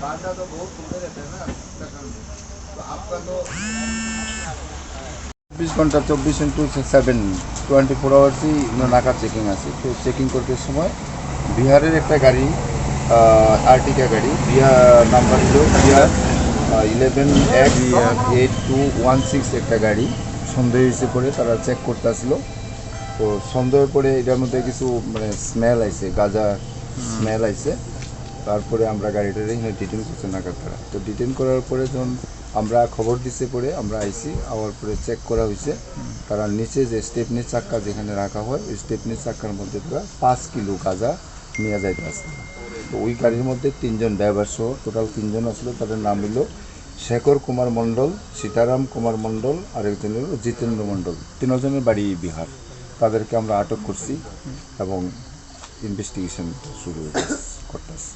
बाटा तो बहुत सुंदर रहता है ना, तो आपका तो 24 ঘন্টা 24x7 24 আওয়ার্সই নাকা চেকিং আছে। তো চেকিং করতে সময় বিহারের একটা গাড়ি, আর্টিকা গাড়ি, বিহার নাম্বার হলো বিহার 11X8216 একটা গাড়ি সন্দেহ হয়েছে করে তারা চেক করতে আসলো। তো সন্দেহের পরে এটার মধ্যে কিছু মানে স্মেল আইছে, গাঁজা স্মেল আইছে। তারপরে আমরা গাড়িটারে এখানে ডিটেন করছে নাকাতারা। তো ডিটেন করার পরে যখন আমরা খবর দিছে পরে আমরা আইসি, আওয়ার পরে চেক করা হয়েছে। তারা নিচে যে স্টেপনির চাক্কা যেখানে রাখা হয় ওই স্টেপনির চাক্কার মধ্যে পুরো 5 কিলো গাঁজা নিয়ে যাইতে আসছে। তো ওই গাড়ির মধ্যে 3জন ড্রাইভার সহ টোটাল 3জন আসলো। তাদের নাম হলো শেখর কুমার মণ্ডল, সীতারাম কুমার মণ্ডল, আরেকজন হলো জিতেন্দ্র মণ্ডল। 3জনের বাড়ি বিহার। তাদেরকে আমরা আটক করছি এবং ইনভেস্টিগেশন শুরু করতেছি।